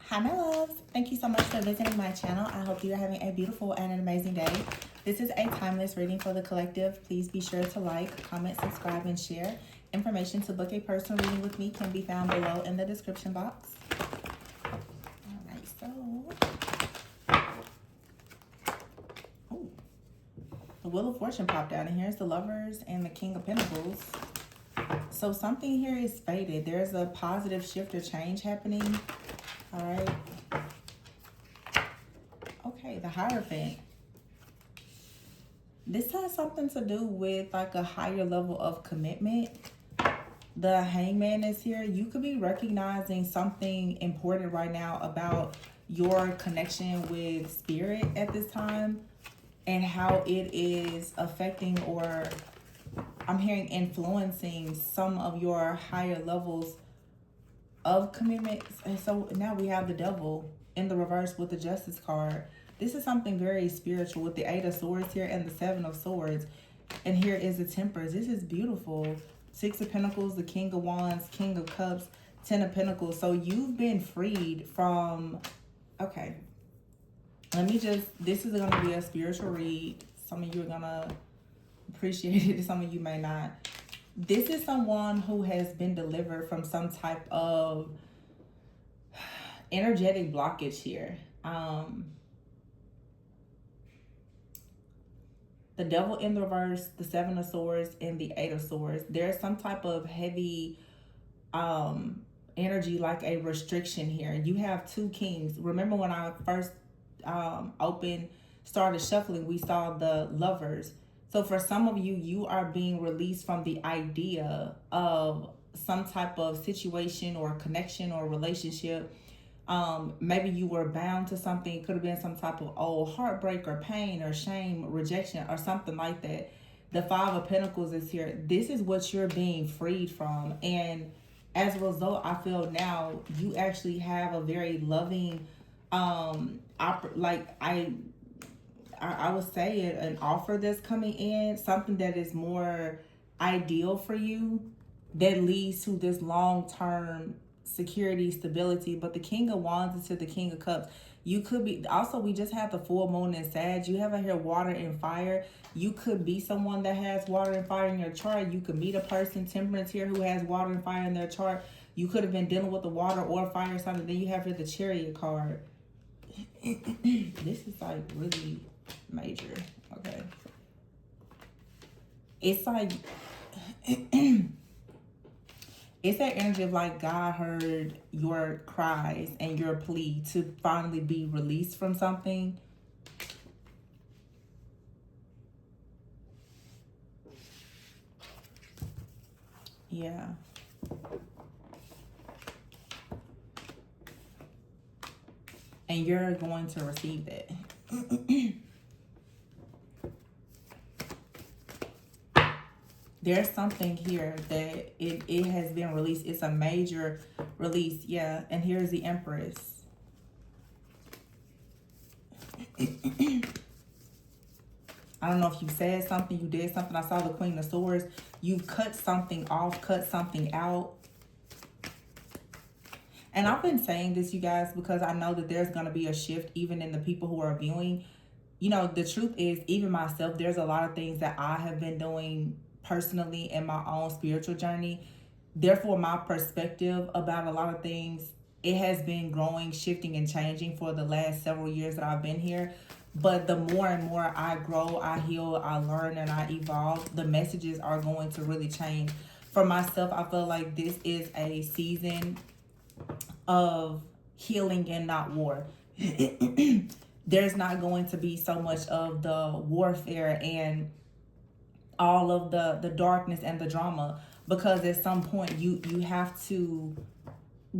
Hi, my loves. Thank you so much for visiting my channel. I hope you are having a beautiful and an amazing day. This is a timeless reading for the collective. Please be sure to like, comment, subscribe, and share. Information to book a personal reading with me can be found below in the description box. All right, so... Ooh. The Wheel of Fortune popped out, and here's the Lovers and the King of Pentacles. So something here is faded. There's a positive shift or change happening. All right. Okay, the Hierophant. This has something to do with like a higher level of commitment. The Hangman is here. You could be recognizing something important right now about your connection with spirit at this time and how it is affecting, or I'm hearing influencing, some of your higher levels of commitment. And so now we have the Devil in the reverse with the Justice card. This is something very spiritual with the Eight of Swords here and the Seven of Swords. And here is the Temperance. This is beautiful. Six of Pentacles, the King of Wands, King of Cups, Ten of Pentacles. So you've been freed from... Okay. Let me just... This is going to be a spiritual read. Some of you are going to appreciate it. Some of you may not. This is someone who has been delivered from some type of energetic blockage here. The Devil in the reverse, the Seven of Swords, and the Eight of Swords. There's some type of heavy energy, like a restriction here. You have two kings. Remember when I first started shuffling, we saw the Lovers. So for some of you, you are being released from the idea of some type of situation or connection or relationship. Maybe you were bound to something. It could have been some type of old heartbreak or pain or shame, rejection, or something like that. The Five of Pentacles is here. This is what you're being freed from. And as a result, I feel now you actually have a very loving, I would say an offer that's coming in, something that is more ideal for you, that leads to this long-term security, stability. But the King of Wands is to the King of Cups. You could be, also we just have the full moon in Sag. You have out here water and fire. You could be someone that has water and fire in your chart. You could meet a person, Temperance here, who has water and fire in their chart. You could have been dealing with the water or fire or something. Then you have here the Chariot card. This is like really major. Okay, it's like it's that energy of like God heard your cries and your plea to finally be released from something. Yeah. And you're going to receive that. There's something here that it has been released. It's a major release. Yeah. And here's the Empress. I don't know if you said something, you did something. I saw the Queen of Swords. You've cut something off, cut something out. And I've been saying this, you guys, because I know that there's going to be a shift even in the people who are viewing. You know, the truth is, even myself, there's a lot of things that I have been doing personally in my own spiritual journey. Therefore, my perspective about a lot of things, it has been growing, shifting, and changing for the last several years that I've been here. But the more and more I grow, I heal, I learn, and I evolve, the messages are going to really change. For myself, I feel like this is a season of healing and not war. There's not going to be so much of the warfare and all of the darkness and the drama, because at some point you have to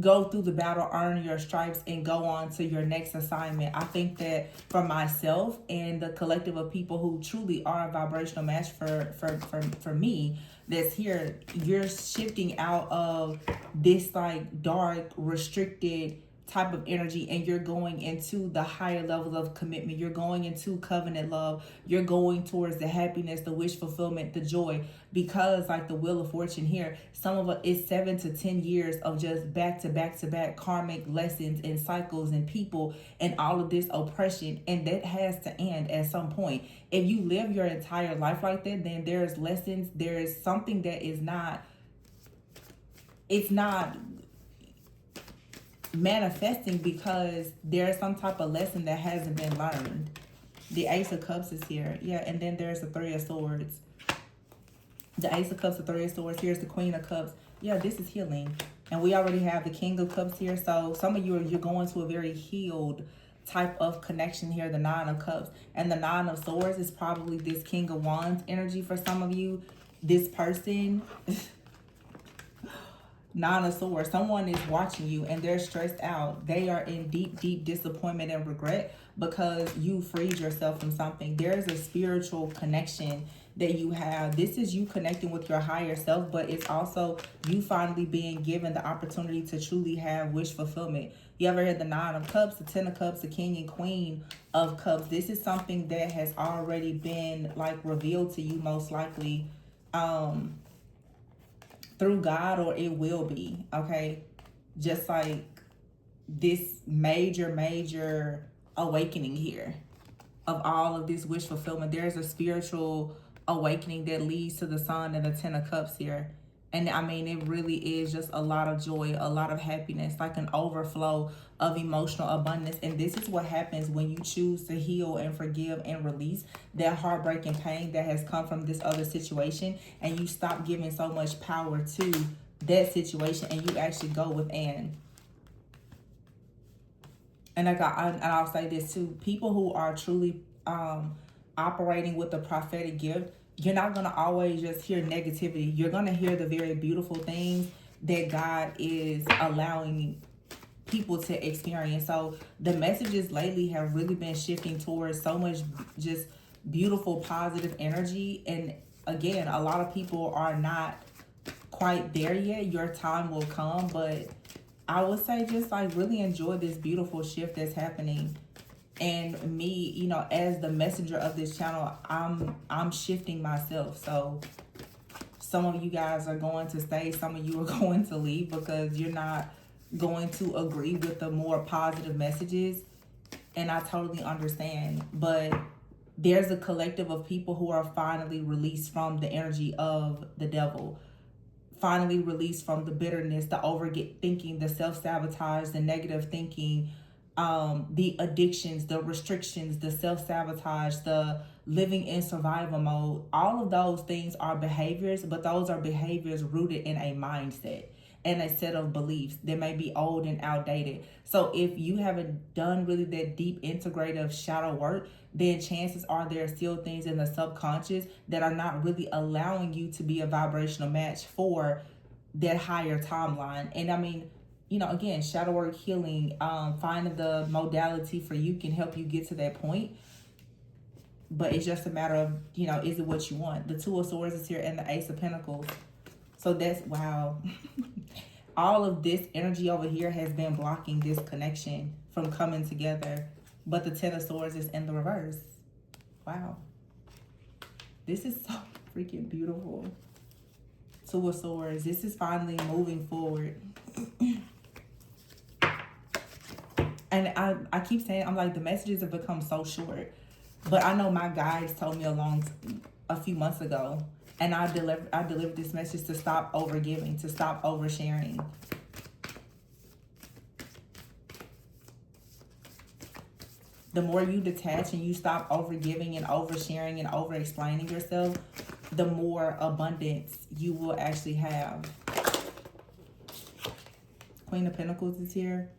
go through the battle, earn your stripes, and go on to your next assignment. I think that for myself and the collective of people who truly are a vibrational match for me that's here, you're shifting out of this like dark, restricted type of energy, and you're going into the higher levels of commitment. You're going into covenant love. You're going towards the happiness, the wish fulfillment, the joy. Because like the Wheel of Fortune here, some of it is 7 to 10 years of just back to back to back karmic lessons and cycles and people and all of this oppression, and that has to end at some point. If you live your entire life like that, then there's lessons, there's something that is not, it's not manifesting, because there's some type of lesson that hasn't been learned. The Ace of Cups is here. Yeah, and then there's the Three of Swords. The Ace of Cups, the Three of Swords. Here's the Queen of Cups. Yeah, this is healing. And we already have the King of Cups here. So some of you, you're going to a very healed type of connection here, the Nine of Cups. And the Nine of Swords is probably this King of Wands energy for some of you. This person... Nine of Swords, someone is watching you and they're stressed out. They are in deep, deep disappointment and regret because you freed yourself from something. There's a spiritual connection that you have. This is you connecting with your higher self, but it's also you finally being given the opportunity to truly have wish fulfillment. You ever heard the Nine of Cups, the Ten of Cups, the King and Queen of Cups? This is something that has already been like revealed to you, most likely. Through God, or it will be, okay? Just like this major awakening here of all of this wish fulfillment. There's a spiritual awakening that leads to the Sun and the Ten of Cups here. And I mean, it really is just a lot of joy, a lot of happiness, like an overflow of emotional abundance. And this is what happens when you choose to heal and forgive and release that heartbreak and pain that has come from this other situation. And you stop giving so much power to that situation and you actually go within. And I'll say this too, people who are truly operating with a prophetic gift, you're not going to always just hear negativity. You're going to hear the very beautiful things that God is allowing people to experience. So the messages lately have really been shifting towards so much just beautiful, positive energy. And again, a lot of people are not quite there yet. Your time will come, but I would say just like really enjoy this beautiful shift that's happening. And me, you know, as the messenger of this channel, I'm shifting myself. So some of you guys are going to stay, some of you are going to leave because you're not going to agree with the more positive messages. And I totally understand. But there's a collective of people who are finally released from the energy of the devil. Finally released from the bitterness, the overthinking, the self-sabotage, the negative thinking, the addictions, the restrictions, the self-sabotage, the living in survival mode. All of those things are behaviors, but those are behaviors rooted in a mindset and a set of beliefs that may be old and outdated. So if you haven't done really that deep integrative shadow work, then chances are there are still things in the subconscious that are not really allowing you to be a vibrational match for that higher timeline. And I mean, you know, again, shadow work, healing, finding the modality for you can help you get to that point. But it's just a matter of, you know, is it what you want? The Two of Swords is here and the Ace of Pentacles. So that's, wow. All of this energy over here has been blocking this connection from coming together. But the Ten of Swords is in the reverse. Wow. This is so freaking beautiful. Two of Swords. This is finally moving forward. And I keep saying, I'm like, the messages have become so short. But I know my guides told me a few months ago. And I delivered this message to stop overgiving, to stop oversharing. The more you detach and you stop overgiving and oversharing and over-explaining yourself, the more abundance you will actually have. Queen of Pentacles is here.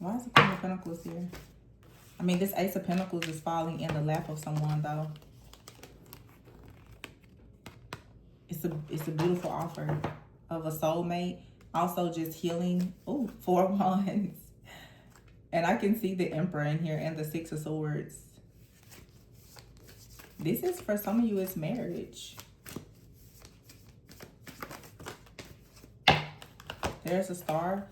Why is the Queen of Pentacles here? I mean, this Ace of Pentacles is falling in the lap of someone, though. It's a beautiful offer of a soulmate. Also just healing. Ooh, 4 of Wands. And I can see the Emperor in here and the Six of Swords. This is, for some of you, it's marriage. There's a star,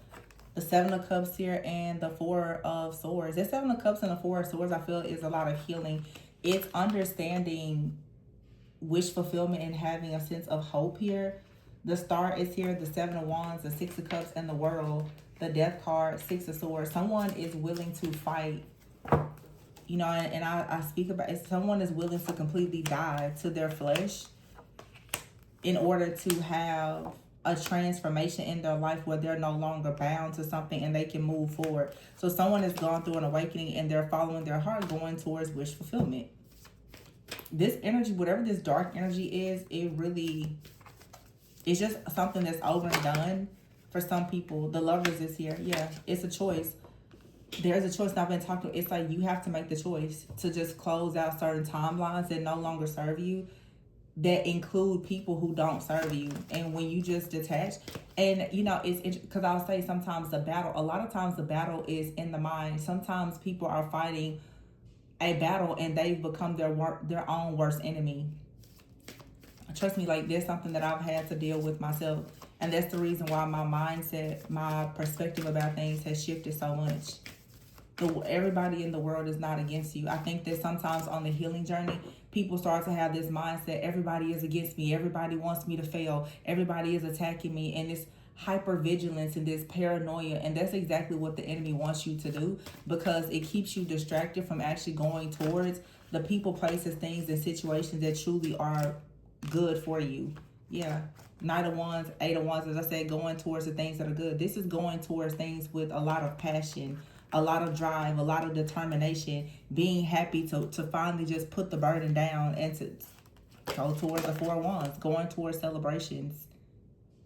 the Seven of Cups here, and the Four of Swords. The Seven of Cups and the Four of Swords, I feel, is a lot of healing. It's understanding wish fulfillment and having a sense of hope here. The star is here, the Seven of Wands, the Six of Cups, and the World. The Death card, Six of Swords. Someone is willing to fight. You know, and I speak about it. Someone is willing to completely die to their flesh in order to have a transformation in their life where they're no longer bound to something and they can move forward. So someone has gone through an awakening and they're following their heart, going towards wish fulfillment. This energy, whatever this dark energy is, it's just something that's over and done for some people. The Lovers is here. Yeah, it's a choice. There's a choice. I've been talking. It's like you have to make the choice to just close out certain timelines that no longer serve you, that include people who don't serve you. And when you just detach, and you know, it's because I'll say sometimes a lot of times the battle is in the mind. Sometimes people are fighting a battle and they've become their own worst enemy. Trust me, like, there's something that I've had to deal with myself, and that's the reason why my mindset, my perspective about things has shifted so much. Everybody in the world is not against you. I think that sometimes on the healing journey, people start to have this mindset, everybody is against me, everybody wants me to fail, everybody is attacking me, and this hypervigilance and this paranoia. And that's exactly what the enemy wants you to do, because it keeps you distracted from actually going towards the people, places, things, and situations that truly are good for you. Yeah. Knight of Wands, Eight of Wands, as I said, going towards the things that are good. This is going towards things with a lot of passion, a lot of drive, a lot of determination, being happy to finally just put the burden down and to go towards the Four of Wands, going towards celebrations,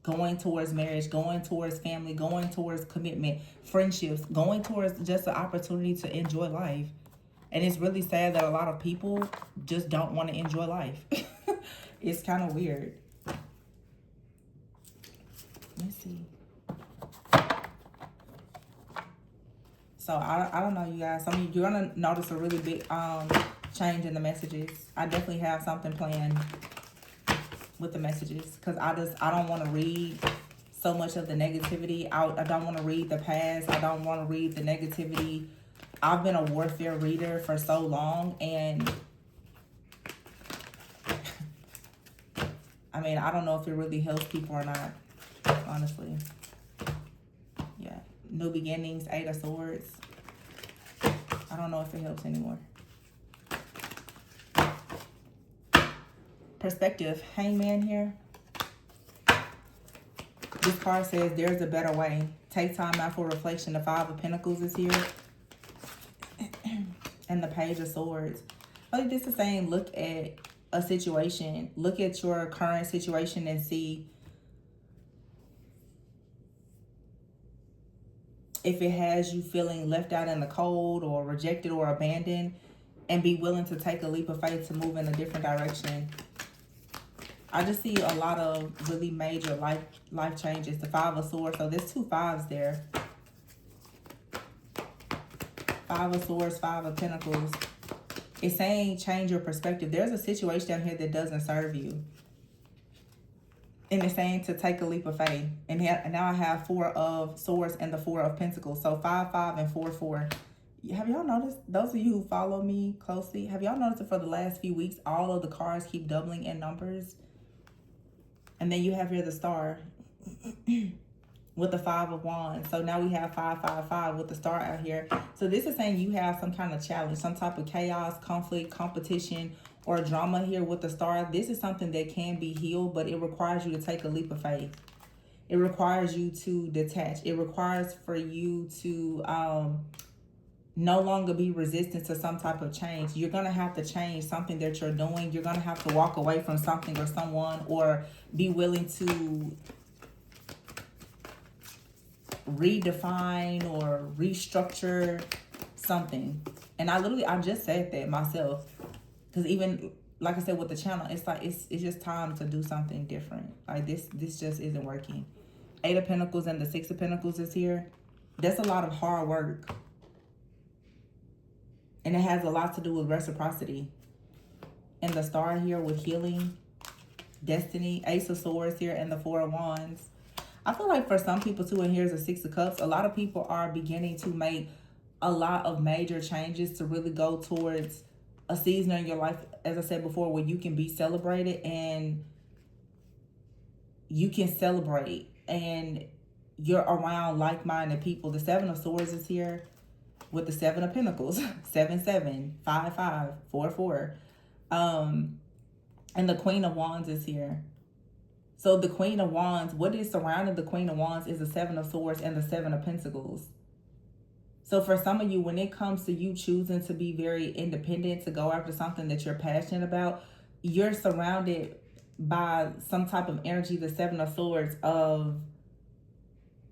going towards marriage, going towards family, going towards commitment, friendships, going towards just the opportunity to enjoy life. And it's really sad that a lot of people just don't want to enjoy life. It's kind of weird. Let's see. So I don't know, you guys. I mean, you're gonna notice a really big change in the messages. I definitely have something planned with the messages, because I don't want to read so much of the negativity. I don't want to read the past. I don't want to read the negativity. I've been a warfare reader for so long, and I mean, I don't know if it really helps people or not, honestly. Yeah. New beginnings, Eight of Swords. I don't know if it helps anymore. Perspective, Hangman here. This card says there's a better way. Take time out for reflection. The Five of Pentacles is here. And the Page of Swords. I think this is saying, look at a situation. Look at your current situation and see if it has you feeling left out in the cold or rejected or abandoned, and be willing to take a leap of faith to move in a different direction. I just see a lot of really major life changes. The Five of Swords. So there's two fives there. Five of Swords, Five of Pentacles. It's saying change your perspective. There's a situation down here that doesn't serve you. And it's saying to take a leap of faith. And now I have Four of Swords and the Four of Pentacles. So 5, 5, and 4, 4. Have y'all noticed, those of you who follow me closely, have y'all noticed that for the last few weeks, all of the cards keep doubling in numbers? And then you have here the Star with the Five of Wands. So now we have 5, 5, 5 with the Star out here. So this is saying you have some kind of challenge, some type of chaos, conflict, competition, or drama here with the Star. This is something that can be healed, but it requires you to take a leap of faith. It requires you to detach. It requires for you to no longer be resistant to some type of change. You're going to have to change something that you're doing. You're going to have to walk away from something or someone, or be willing to redefine or restructure something. And I just said that myself. Because even, like I said, with the channel, it's like, it's just time to do something different. Like, this just isn't working. Eight of Pentacles and the Six of Pentacles is here. That's a lot of hard work. And it has a lot to do with reciprocity. And the Star here with healing, destiny, Ace of Swords here, and the Four of Wands. I feel like for some people too, and here's the Six of Cups, a lot of people are beginning to make a lot of major changes to really go towards a season in your life, as I said before, where you can be celebrated and you can celebrate and you're around like-minded people. The Seven of Swords is here with the Seven of Pentacles, 7-7, 5-5, 4-4. And the Queen of Wands is here. So the Queen of Wands, what is surrounding the Queen of Wands is the Seven of Swords and the Seven of Pentacles. So for some of you, when it comes to you choosing to be very independent, to go after something that you're passionate about, you're surrounded by some type of energy, the Seven of Swords, of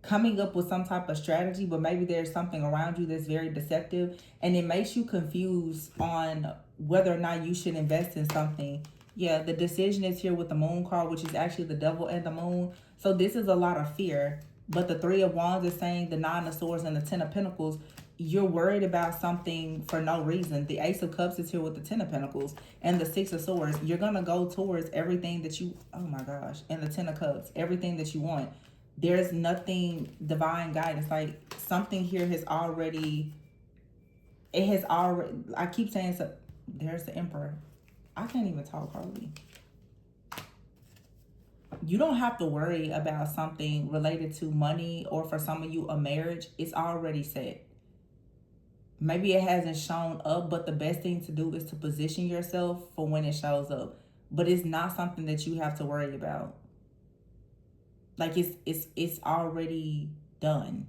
coming up with some type of strategy, but maybe there's something around you that's very deceptive, and it makes you confused on whether or not you should invest in something. Yeah, the decision is here with the Moon card, which is actually the Devil and the Moon. So this is a lot of fear. But the Three of Wands is saying the Nine of Swords and the Ten of Pentacles, you're worried about something for no reason. The Ace of Cups is here with the Ten of Pentacles and the Six of Swords. You're going to go towards everything that you, oh my gosh, and the Ten of Cups, everything that you want. There's nothing divine guidance. Like something here has already, it has already, I keep saying, so, there's the Emperor. I can't even talk hardly. You don't have to worry about something related to money, or for some of you, a marriage. It's already set. Maybe it hasn't shown up, but the best thing to do is to position yourself for when it shows up. But it's not something that you have to worry about. Like it's already done.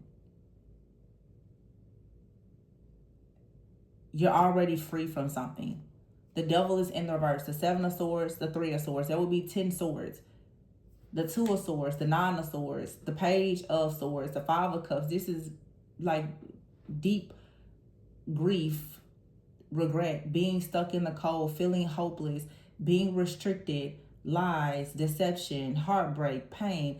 You're already free from something. The Devil is in the reverse. The Seven of Swords, the Three of Swords. There will be 10 swords. The Two of Swords, the Nine of Swords, the Page of Swords, the Five of Cups. This is like deep grief, regret, being stuck in the cold, feeling hopeless, being restricted, lies, deception, heartbreak, pain.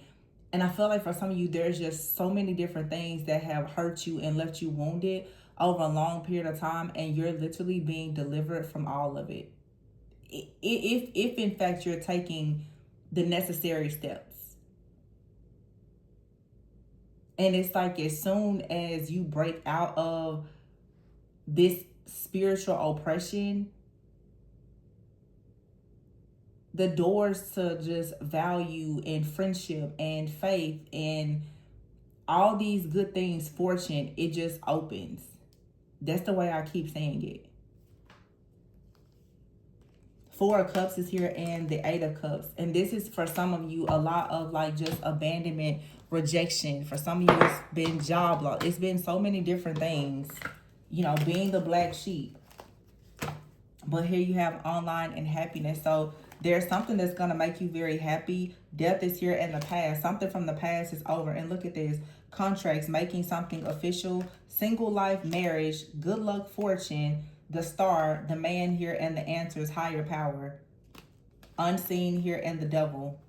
And I feel like for some of you, there's just so many different things that have hurt you and left you wounded over a long period of time, and you're literally being delivered from all of it. If in fact you're taking the necessary steps. And it's like as soon as you break out of this spiritual oppression, the doors to just value and friendship and faith and all these good things, fortune, it just opens. That's the way I keep saying it. Four of Cups is here and the Eight of Cups. And this is for some of you a lot of like just abandonment, rejection. For some of you, it's been job loss. It's been so many different things. You know, being the black sheep. But here you have online and happiness. So there's something that's going to make you very happy. Death is here in the past. Something from the past is over. And look at this. Contracts, making something official. Single life, marriage, good luck, fortune. The Star, the Man here, and the answer is higher power. Unseen here, and the Devil.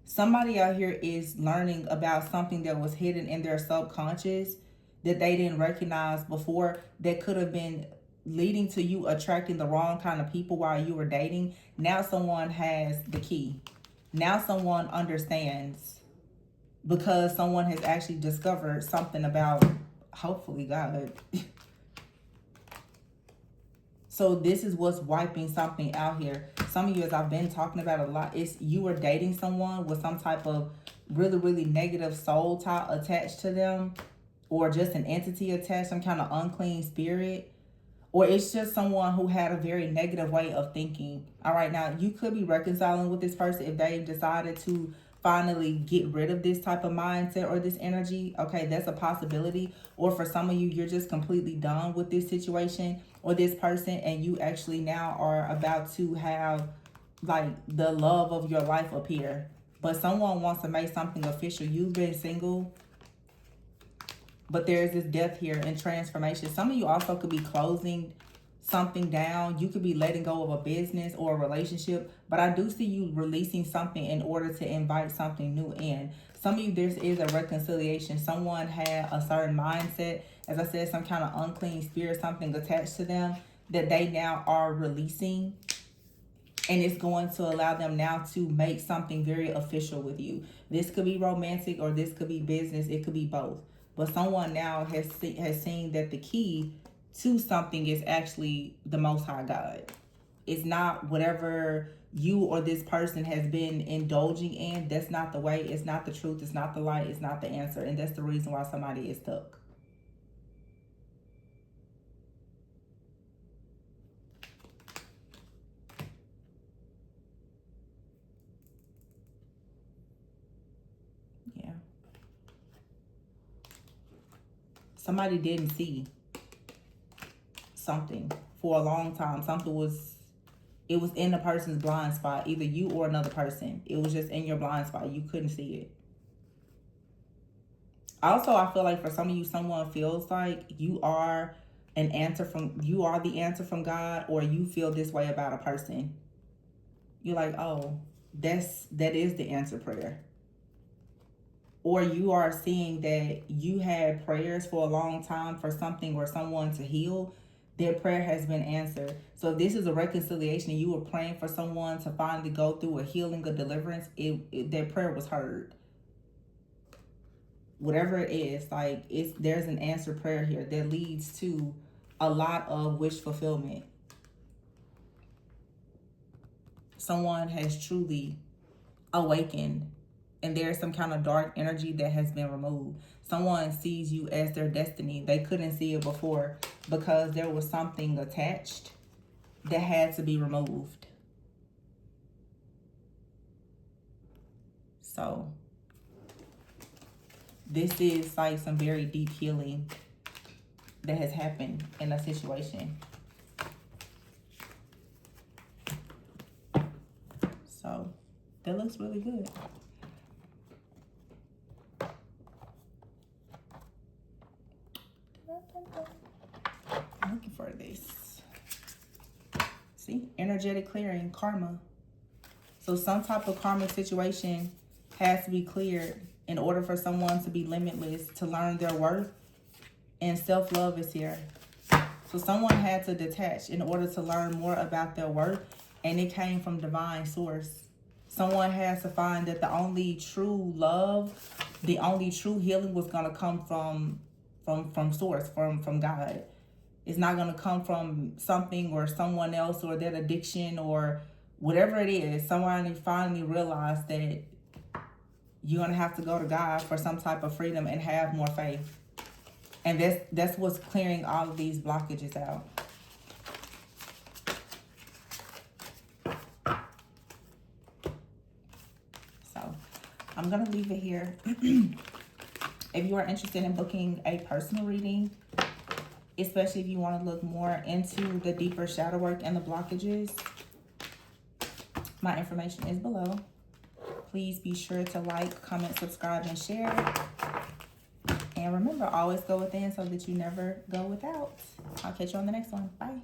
Somebody out here is learning about something that was hidden in their subconscious that they didn't recognize before, that could have been leading to you attracting the wrong kind of people while you were dating. Now someone has the key. Now someone understands, because someone has actually discovered something about, hopefully, God. So this is what's wiping something out here. Some of you, as I've been talking about a lot, is you were dating someone with some type of really, really negative soul tie attached to them, or just an entity attached, some kind of unclean spirit, or it's just someone who had a very negative way of thinking. All right, now you could be reconciling with this person if they decided to finally get rid of this type of mindset or this energy. Okay, that's a possibility. Or for some of you, you're just completely done with this situation or this person, and you actually now are about to have like the love of your life appear. But someone wants to make something official. You've been single, but there's this death here and transformation. Some of you also could be closing something down. You could be letting go of a business or a relationship, but I do see you releasing something in order to invite something new in. Some of you, there is a reconciliation. Someone had a certain mindset, as I said, some kind of unclean spirit, something attached to them that they now are releasing. And it's going to allow them now to make something very official with you. This could be romantic or this could be business. It could be both. But someone now has seen that the key to something is actually the Most High God. It's not whatever you or this person has been indulging in. That's not the way. It's not the truth. It's not the light. It's not the answer. And that's the reason why somebody is stuck. Yeah. Somebody didn't see something for a long time. It was in the person's blind spot, either you or another person. It was just in your blind spot. You couldn't see it. Also, I feel like for some of you, someone feels like you are the answer from God, or you feel this way about a person. You're like, oh, that is the answer prayer. Or you are seeing that you had prayers for a long time for something or someone to heal. Their prayer has been answered. So if this is a reconciliation and you were praying for someone to finally go through a healing, a deliverance, their prayer was heard. Whatever it is, like there's an answered prayer here that leads to a lot of wish fulfillment. Someone has truly awakened, and there's some kind of dark energy that has been removed. Someone sees you as their destiny. They couldn't see it before because there was something attached that had to be removed. So this is like some very deep healing that has happened in a situation. So that looks really good. I'm looking for this. See, energetic clearing, karma. So some type of karmic situation has to be cleared in order for someone to be limitless, to learn their worth, and self-love is here. So someone had to detach in order to learn more about their worth, and it came from divine source. Someone has to find that the only true love, the only true healing was going to come from source, from God. It's not going to come from something or someone else or that addiction or whatever it is. Someone finally realized that you're going to have to go to God for some type of freedom and have more faith. And that's what's clearing all of these blockages out. So I'm going to leave it here. If you are interested in booking a personal reading, especially if you want to look more into the deeper shadow work and the blockages, my information is below. Please be sure to like, comment, subscribe, and share. And remember, always go within so that you never go without. I'll catch you on the next one. Bye.